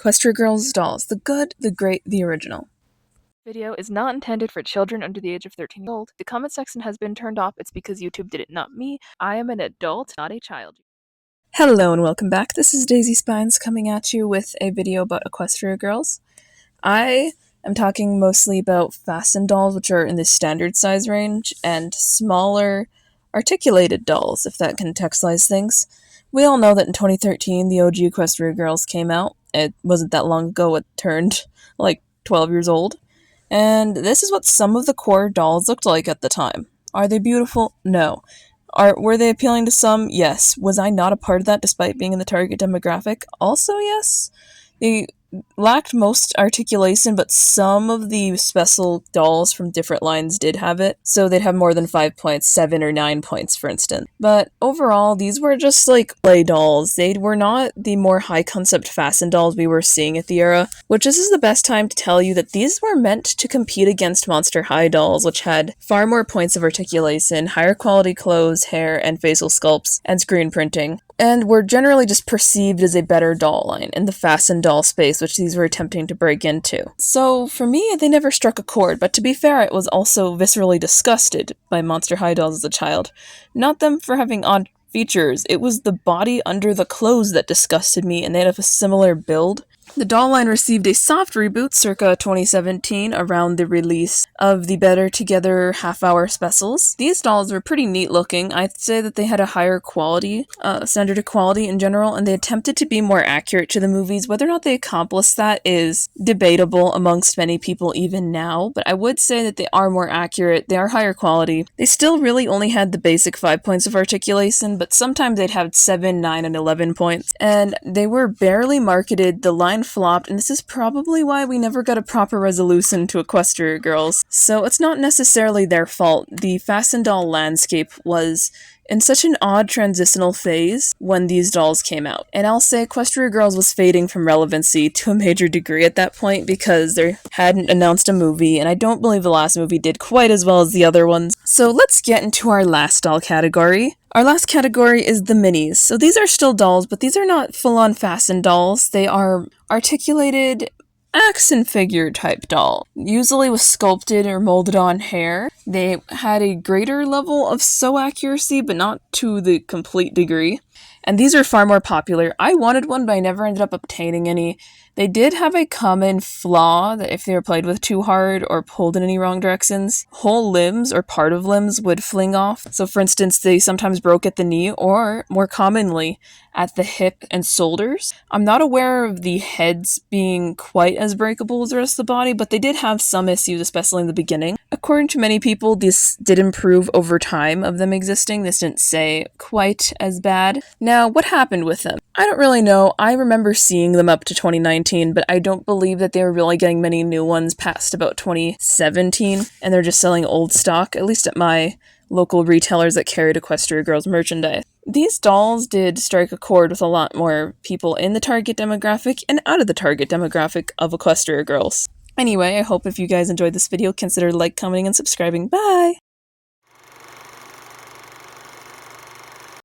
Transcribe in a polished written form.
Equestria Girls dolls. The good, the great, the original. Video is not intended for children under the age of 13 years old. The comment section has been turned off. It's because YouTube did it, not me. I am an adult, not a child. Hello and welcome back. This is Daisy Spines coming at you with a video about Equestria Girls. I am talking mostly about fastened dolls, which are in the standard size range, and smaller articulated dolls, if that can contextualize things. We all know that in 2013, the OG Equestria Girls came out. It wasn't that long ago, it turned like 12 years old. And this is what some of the core dolls looked like at the time. Are they beautiful? No. Were they appealing to some? Yes. Was I not a part of that despite being in the target demographic? Also, yes. They lacked most articulation, but some of the special dolls from different lines did have it, so they'd have more than 5 points, 7 or 9 points, for instance. But overall, these were just like play dolls. They were not the more high-concept fastened dolls we were seeing at the era, which this is the best time to tell you that these were meant to compete against Monster High dolls, which had far more points of articulation, higher quality clothes, hair, and facial sculpts, and screen printing, and were generally just perceived as a better doll line in the fastened doll space, which these were attempting to break into. So for me, they never struck a chord, but to be fair, I was also viscerally disgusted by Monster High dolls as a child. Not them for having odd features, it was the body under the clothes that disgusted me, and they had a similar build. The doll line received a soft reboot circa 2017 around the release of the Better Together half-hour specials. These dolls were pretty neat looking. I'd say that they had a higher quality, standard of quality in general, and they attempted to be more accurate to the movies. Whether or not they accomplished that is debatable amongst many people even now, but I would say that they are more accurate, they are higher quality. They still really only had the basic 5 points of articulation, but sometimes they'd have 7, 9, and 11 points, and they were barely marketed. The line flopped, and this is probably why we never got a proper resolution to Equestria Girls. So it's not necessarily their fault. The fastened doll landscape was in such an odd transitional phase when these dolls came out. And I'll say Equestria Girls was fading from relevancy to a major degree at that point because they hadn't announced a movie, and I don't believe the last movie did quite as well as the other ones. So let's get into our last doll category. Our last category is the minis. So these are still dolls, but these are not full-on fastened dolls. They are articulated action figure type doll, usually with sculpted or molded on hair. They had a greater level of sew accuracy, but not to the complete degree. And these are far more popular. I wanted one, but I never ended up obtaining any. They did have a common flaw that if they were played with too hard or pulled in any wrong directions, whole limbs or part of limbs would fling off. So for instance, they sometimes broke at the knee or, more commonly, at the hip and shoulders. I'm not aware of the heads being quite as breakable as the rest of the body, but they did have some issues, especially in the beginning. According to many people, this did improve over time of them existing. This didn't say quite as bad. Now, what happened with them? I don't really know. I remember seeing them up to 2019, but I don't believe that they were really getting many new ones past about 2017, and they're just selling old stock, at least at my local retailers that carried Equestria Girls merchandise. These dolls did strike a chord with a lot more people in the target demographic and out of the target demographic of Equestria Girls. Anyway, I hope if you guys enjoyed this video, consider commenting, and subscribing. Bye!